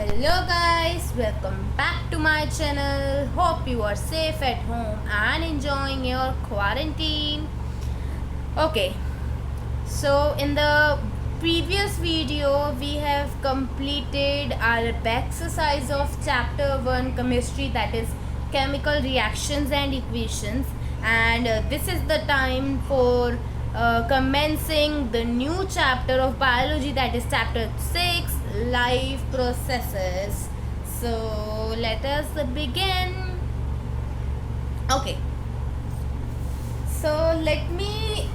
Hello guys, welcome back to my channel. Hope you are safe at home and enjoying your quarantine. Okay, so in the previous video we have completed our exercise of chapter 1 chemistry, that is chemical reactions and equations, and this is the time for commencing the new chapter of biology, that is chapter 6, life processes. So let us begin. Okay, so let me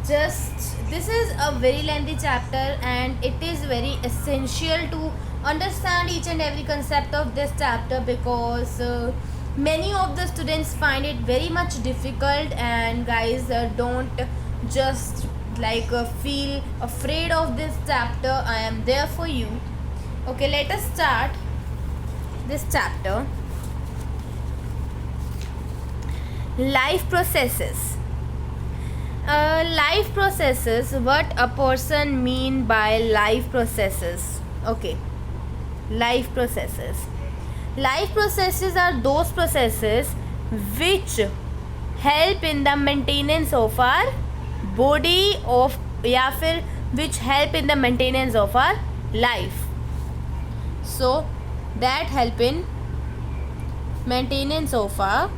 this is a very lengthy chapter and it is very essential to understand each and every concept of this chapter, because many of the students find it very much difficult, and guys, don't just feel afraid of this chapter. I am there for you. Okay, let us start this chapter. Life processes. Life processes, what a person mean by life processes. Okay, life processes are those processes which help in the maintenance of our body of या फिर which help in the maintenance of our life. So that help in maintenance of our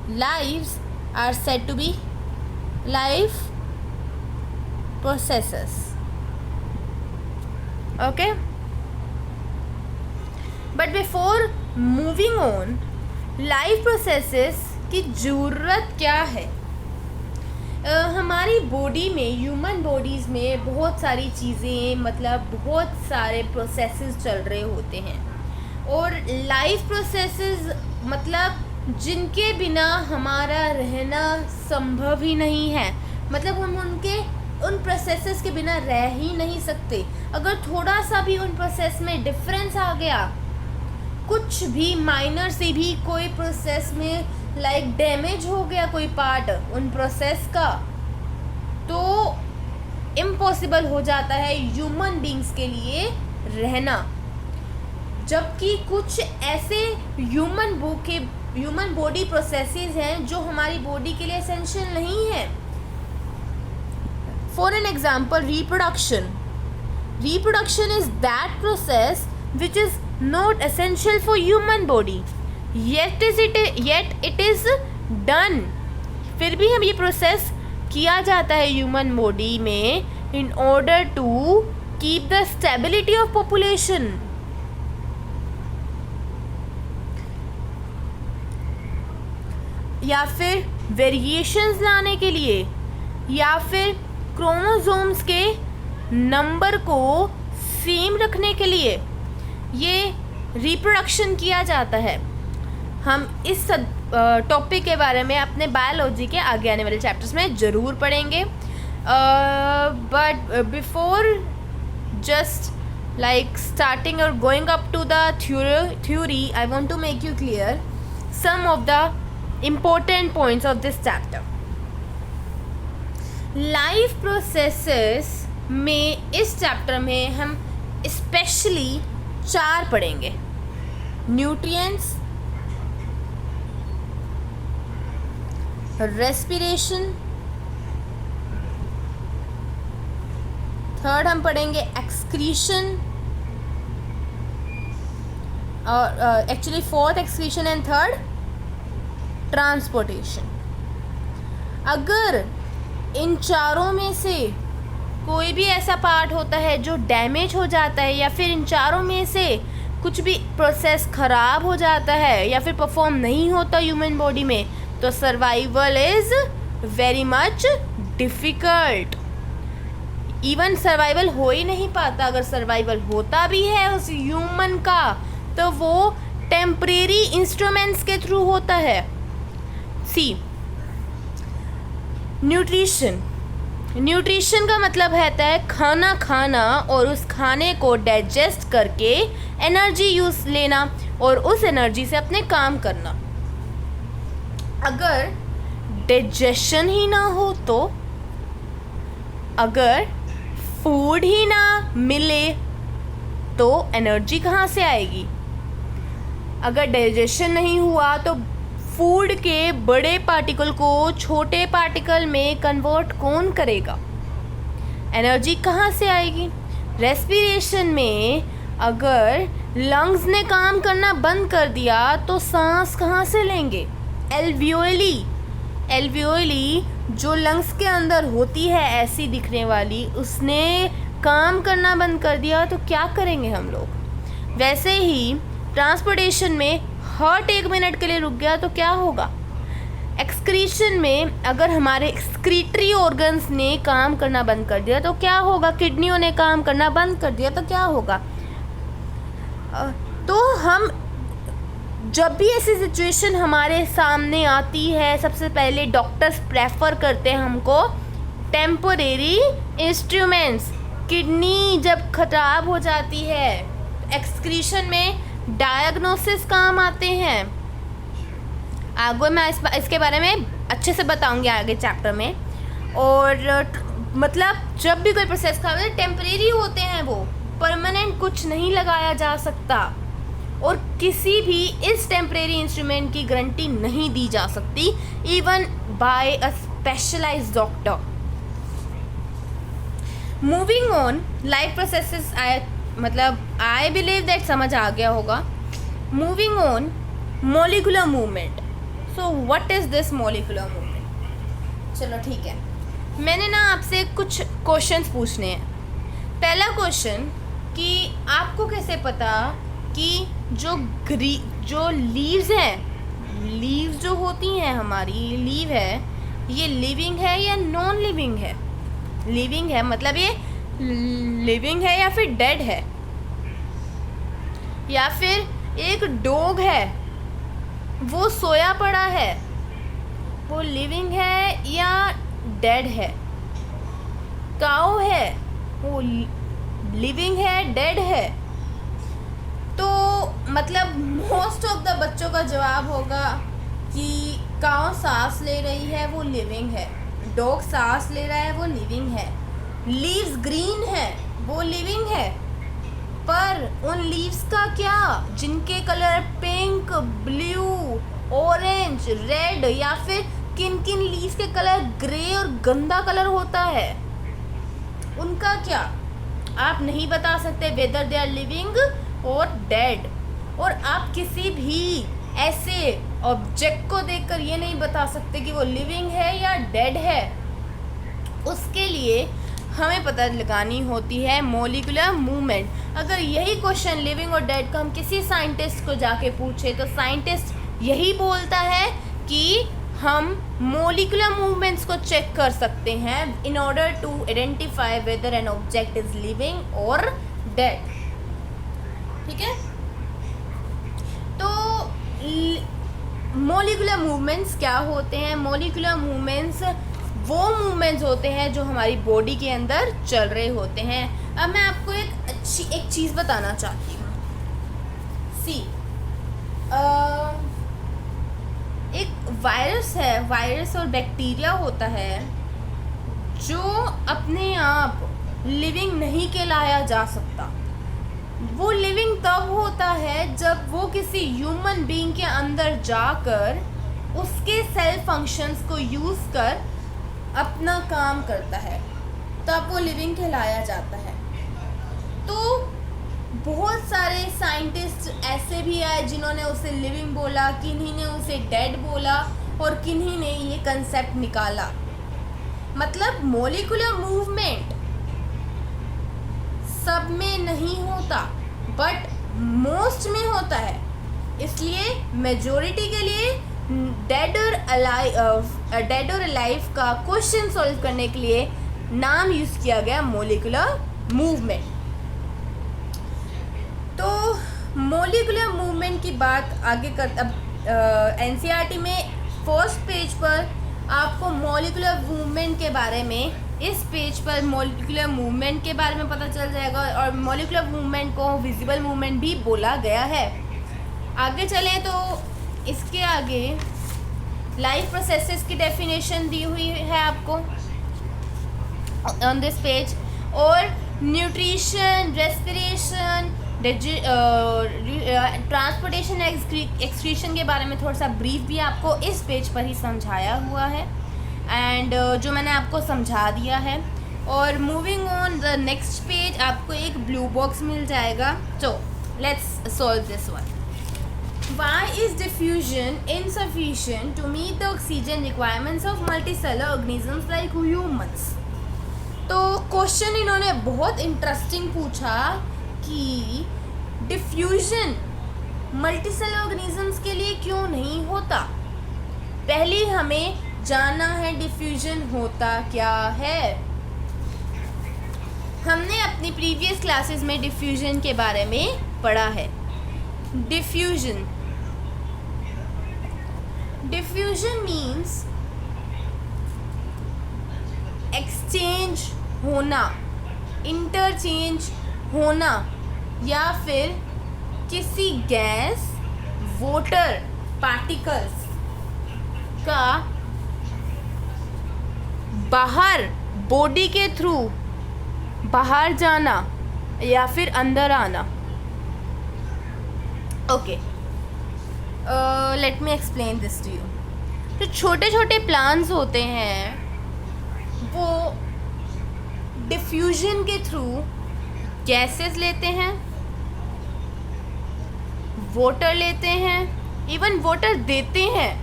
lives are said to be life processes. Okay, but before moving on, life processes की ज़रूरत क्या है? हमारी body में, human bodies में बहुत सारी चीज़ें, मतलब बहुत सारे प्रोसेसेस चल रहे होते हैं, और लाइफ प्रोसेसेस मतलब जिनके बिना हमारा रहना संभव ही नहीं है. मतलब हम उन प्रोसेसेस के बिना रह ही नहीं सकते. अगर थोड़ा सा भी उन प्रोसेस में डिफरेंस आ गया, कुछ भी माइनर से भी कोई प्रोसेस में डैमेज हो गया कोई पार्ट उन प्रोसेस का, तो इम्पॉसिबल हो जाता है ह्यूमन बींग्स के लिए रहना. जबकि कुछ ऐसे ह्यूमन बॉडी प्रोसेसेस हैं जो हमारी बॉडी के लिए एसेंशियल नहीं है. For an example, reproduction is that process which is not essential for human body, yet it is done. फिर भी हम ये प्रोसेस किया जाता है ह्यूमन बॉडी में in order to keep the stability of population. या फिर वेरिएशंस लाने के लिए, या फिर क्रोमोसोम्स के नंबर को सेम रखने के लिए ये रिप्रोडक्शन किया जाता है. हम इस टॉपिक के बारे में अपने बायोलॉजी के आगे आने वाले चैप्टर्स में ज़रूर पढ़ेंगे. But before just starting or going up to the theory, I want to make you clear some of the important points of this chapter. Life processes में इस चैप्टर में हम स्पेशली 4 पढ़ेंगे. न्यूट्रिएंट्स, रेस्पिरेशन, थर्ड हम पढ़ेंगे excretion, और actually fourth excretion and third transportation. अगर इन चारों में से कोई भी ऐसा पार्ट होता है जो डैमेज हो जाता है, या फिर इन चारों में से कुछ भी प्रोसेस ख़राब हो जाता है या फिर परफॉर्म नहीं होता ह्यूमन बॉडी में, तो survival is very much difficult. Even survival हो ही नहीं पाता. अगर सर्वाइवल होता भी है उस ह्यूमन का, तो वो टेम्परेरी इंस्ट्रूमेंट्स के थ्रू होता है. सी, न्यूट्रिशन का मतलब रहता है खाना खाना और उस खाने को डाइजेस्ट करके एनर्जी यूज़ लेना और उस एनर्जी से अपने काम करना. अगर डाइजेशन ही ना हो, तो अगर फूड ही ना मिले, तो एनर्जी कहाँ से आएगी? अगर डाइजेशन नहीं हुआ तो फूड के बड़े पार्टिकल को छोटे पार्टिकल में कन्वर्ट कौन करेगा? एनर्जी कहाँ से आएगी? रेस्पिरेशन में अगर लंग्स ने काम करना बंद कर दिया तो सांस कहाँ से लेंगे? एल्वियोली जो लंग्स के अंदर होती है ऐसी दिखने वाली, उसने काम करना बंद कर दिया तो क्या करेंगे हम लोग? वैसे ही ट्रांसपोर्टेशन में हार्ट 1 मिनट के लिए रुक गया तो क्या होगा? एक्सक्रीशन में अगर हमारे एक्सक्रीटरी ऑर्गन्स ने काम करना बंद कर दिया तो क्या होगा? किडनियों ने काम करना बंद कर दिया तो क्या होगा? तो हम जब भी ऐसी सिचुएशन हमारे सामने आती है, सबसे पहले डॉक्टर्स प्रेफर करते हैं हमको टेम्पोरेरी इंस्ट्रूमेंट्स। किडनी जब खराब हो जाती है, एक्सक्रीशन में डायग्नोसिस काम आते हैं। आगे मैं इसके बारे में अच्छे से बताऊंगी आगे चैप्टर में। और मतलब जब भी कोई प्रोसेस खराब होता है टेम्परेरी होते हैं, वो परमानेंट कुछ नहीं लगाया जा सकता और किसी भी इस टेम्परेरी इंस्ट्रूमेंट की गारंटी नहीं दी जा सकती even by a specialised doctor. Moving on, life processes I believe that समझ आ गया होगा। Moving on, molecular movement. So what is this molecular movement? चलो ठीक है, मैंने ना आपसे कुछ क्वेश्चंस पूछने हैं। पहला क्वेश्चन कि आपको कैसे पता कि जो लीव्स हैं, लीव्स जो होती हैं हमारी लीव है, ये लिविंग है या नॉन लिविंग है? लिविंग है मतलब ये लिविंग है या फिर डेड है? या फिर एक डॉग है वो सोया पड़ा है, वो लिविंग है या डेड है? काऊ है, वो लिविंग है डेड है? तो मतलब मोस्ट ऑफ द बच्चों का जवाब होगा कि काऊ सांस ले रही है, वो लिविंग है। डॉग सांस ले रहा है, वो लिविंग है। लीव्स ग्रीन है, वो लिविंग है। पर उन लीव्स का क्या, जिनके colour pink, blue, orange, red या फिर किन किन लीव्स के कलर ग्रे और गंदा कलर होता है, उनका क्या? आप नहीं बता सकते वेदर दे आर लिविंग और डेड। और आप किसी भी ऐसे ऑब्जेक्ट को देखकर ये नहीं बता सकते कि वो लिविंग है या डेड है। उसके लिए हमें पता लगानी होती है मॉलिक्यूलर मूवमेंट। अगर यही क्वेश्चन लिविंग और डेड का हम किसी साइंटिस्ट को जाके पूछे तो साइंटिस्ट यही बोलता है कि हम मॉलिक्यूलर मूवमेंट्स को चेक कर सकते हैं in order to identify whether an object is living और डेड। ठीक है, तो मॉलिक्यूलर मूवमेंट्स क्या होते हैं? मॉलिक्यूलर मूवमेंट्स वो मूवमेंट्स होते हैं जो हमारी बॉडी के अंदर चल रहे होते हैं। अब मैं आपको एक चीज़ बताना चाहती हूँ। एक वायरस और बैक्टीरिया होता है जो अपने आप लिविंग नहीं कहलाया जा सकता। वो लिविंग तब होता है जब वो किसी ह्यूमन बीइंग के अंदर जाकर उसके सेल फंक्शंस को यूज़ कर अपना काम करता है, तब वो लिविंग कहलाया जाता है। तो बहुत सारे साइंटिस्ट ऐसे भी आए जिन्होंने उसे लिविंग बोला, किन्हीं ने उसे डेड बोला और किन्हीं ने ये कंसेप्ट निकाला। मतलब मॉलिक्यूलर मूवमेंट सब में नहीं होता बट मोस्ट में होता है, इसलिए मेजॉरिटी के लिए डेड और अलाइव का क्वेश्चन सॉल्व करने के लिए नाम यूज़ किया गया मॉलिक्यूलर मूवमेंट। तो मॉलिक्यूलर मूवमेंट की बात आगे कर, अब एनसीईआरटी में फर्स्ट पेज पर आपको मॉलिक्यूलर मूवमेंट के बारे में, इस पेज पर मॉलिक्यूलर मूवमेंट के बारे में पता चल जाएगा और मॉलिक्यूलर मूवमेंट को विजिबल मूवमेंट भी बोला गया है। आगे चलें तो इसके आगे लाइफ प्रोसेसेस की डेफिनेशन दी हुई है आपको ऑन दिस पेज। और न्यूट्रिशन, रेस्पिरेशन ट्रांसपोर्टेशन एक्सक्रीशन के बारे में थोड़ा सा ब्रीफ भी आपको इस पेज पर ही समझाया हुआ है, एंड जो मैंने आपको समझा दिया है। और moving on the next page आपको एक ब्लू बॉक्स मिल जाएगा। तो let's solve this one. Why is diffusion insufficient to meet the oxygen requirements of multicellular organisms like humans? तो क्वेश्चन इन्होंने बहुत इंटरेस्टिंग पूछा कि डिफ्यूजन मल्टीसेलुलर ऑर्गेनिजम्स के लिए क्यों नहीं होता। पहले हमें जानना है डिफ्यूजन होता क्या है। हमने अपनी प्रीवियस क्लासेस में डिफ्यूजन के बारे में पढ़ा है। डिफ्यूजन मीन्स एक्सचेंज होना, इंटरचेंज होना, या फिर किसी गैस वाटर पार्टिकल्स का बाहर बॉडी के थ्रू बाहर जाना या फिर अंदर आना। Okay, let me explain this to you. जो छोटे छोटे प्लांट्स होते हैं वो डिफ्यूजन के थ्रू गैसेस लेते हैं, वाटर लेते हैं, इवन वाटर देते हैं।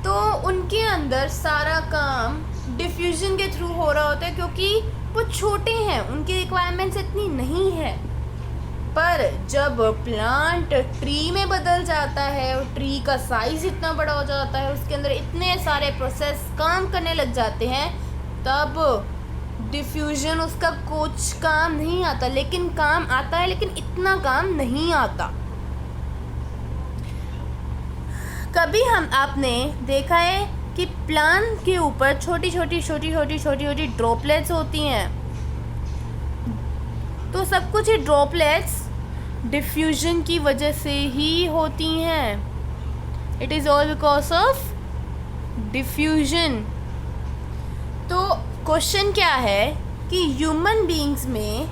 तो उनके अंदर सारा काम डिफ्यूजन के थ्रू हो रहा होता है, क्योंकि वो छोटे हैं, उनकी रिक्वायरमेंट्स इतनी नहीं है। पर जब प्लांट ट्री में बदल जाता है और ट्री का साइज इतना बड़ा हो जाता है, उसके अंदर इतने सारे प्रोसेस काम करने लग जाते हैं, तब डिफ्यूजन उसका कुछ काम नहीं आता। लेकिन काम आता है, लेकिन इतना काम नहीं आता। कभी आपने देखा है कि प्लांट के ऊपर छोटी छोटी ड्रॉपलेट्स होती हैं। तो सब कुछ ये ड्रॉपलेट्स डिफ्यूजन की वजह से ही होती हैं। It is all because of diffusion. तो क्वेश्चन क्या है कि ह्यूमन बीइंग्स में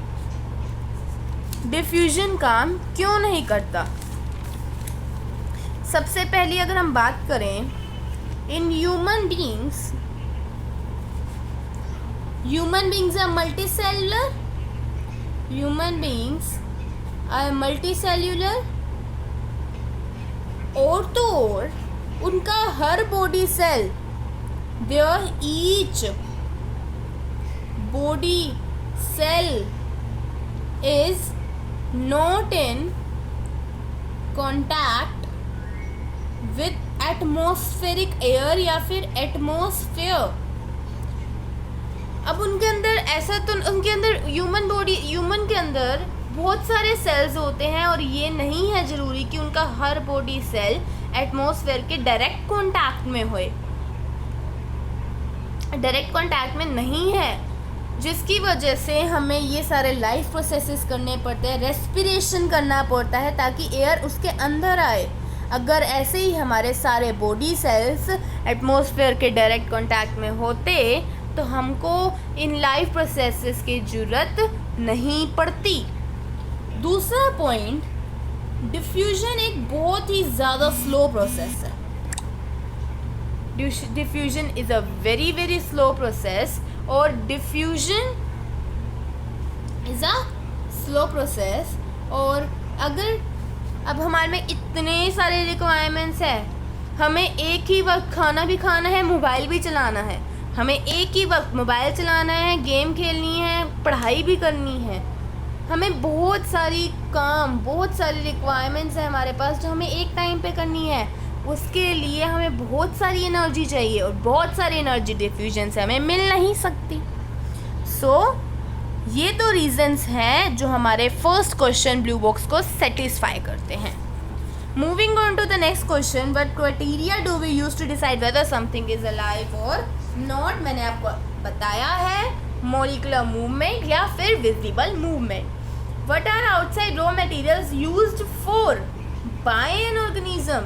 डिफ्यूजन काम क्यों नहीं करता। सबसे पहले अगर हम बात करें, in human beings are multicellular, human beings are multicellular. और तो और उनका हर body cell, their each body cell is not in contact with atmospheric air या फिर atmosphere। अब उनके अंदर ऐसा तो उनके अंदर ह्यूमन के अंदर बहुत सारे सेल्स होते हैं, और ये नहीं है ज़रूरी कि उनका हर बॉडी सेल एटमॉस्फेयर के डायरेक्ट कांटेक्ट में होए। डायरेक्ट कांटेक्ट में नहीं है, जिसकी वजह से हमें ये सारे लाइफ प्रोसेसेस करने पड़ते हैं, रेस्पिरेशन करना पड़ता है ताकि एयर उसके अंदर आए। अगर ऐसे ही हमारे सारे बॉडी सेल्स एटमॉस्फेयर के डायरेक्ट कांटेक्ट में होते तो हमको इन लाइफ प्रोसेसेस की ज़रूरत नहीं पड़ती। दूसरा पॉइंट, डिफ्यूजन एक बहुत ही ज़्यादा स्लो प्रोसेस है। Diffusion is a very slow process, और diffusion is a slow process. और अगर अब हमारे में इतने सारे रिक्वायरमेंट्स है, हमें एक ही वक्त खाना भी खाना है, मोबाइल भी चलाना है, हमें एक ही वक्त मोबाइल चलाना है, गेम खेलनी है, पढ़ाई भी करनी है, हमें बहुत सारी रिक्वायरमेंट्स है हमारे पास जो हमें एक टाइम पे करनी है। उसके लिए हमें बहुत सारी एनर्जी चाहिए, और बहुत सारी एनर्जी डिफ्यूजन से हमें मिल नहीं सकती। ये तो रीजंस हैं जो हमारे फर्स्ट क्वेश्चन ब्लू बॉक्स को सेटिस्फाई करते हैं। Moving on to the next question, what criteria do we use to decide whether something is alive और नॉट। मैंने आपको बताया है मॉलिक्यूलर मूवमेंट या फिर visible movement. What are outside raw materials used for by an organism.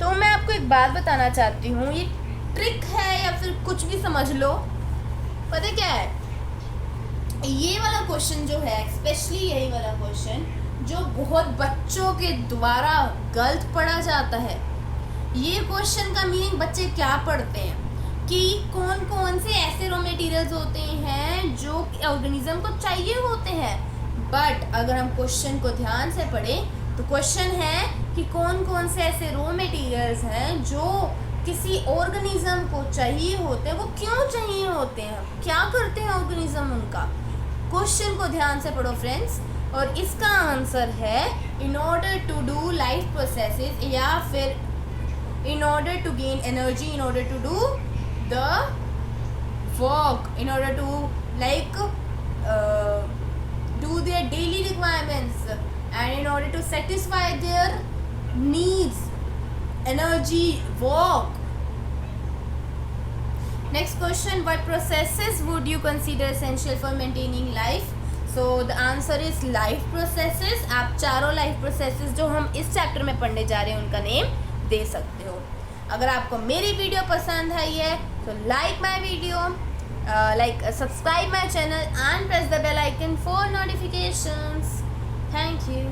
तो मैं आपको एक बात बताना चाहती हूँ, ये ट्रिक है या फिर कुछ भी समझ लो। पता क्या है, ये वाला क्वेश्चन जो है, स्पेशली यही वाला क्वेश्चन जो बहुत बच्चों के द्वारा गलत पढ़ा जाता है। ये क्वेश्चन का मीनिंग बच्चे क्या पढ़ते हैं कि कौन कौन से ऐसे रॉ मटेरियल्स होते हैं जो ऑर्गेनिज्म को चाहिए होते हैं। बट अगर हम क्वेश्चन को ध्यान से पढ़ें तो क्वेश्चन है कि कौन कौन से ऐसे रॉ मटेरियल्स हैं जो किसी ऑर्गेनिज्म को चाहिए होते हैं। वो क्यों चाहिए होते हैं, क्या करते हैं ऑर्गेनिज्म उनका। क्वेश्चन को ध्यान से पढ़ो फ्रेंड्स। और इसका आंसर है in order to do life processes, या फिर in order to gain energy, in order to do the work, in order to like do their daily requirements, and in order to satisfy their needs, energy, work. Next question, what processes would you consider essential for maintaining life? So the answer is life processes. आप चारों life processes जो हम इस chapter में पढ़ने जा रहे हैं उनका नेम दे सकते हो। अगर आपको मेरी वीडियो पसंद आई है तो like my video, subscribe my channel and press the bell icon for notifications. Thank you.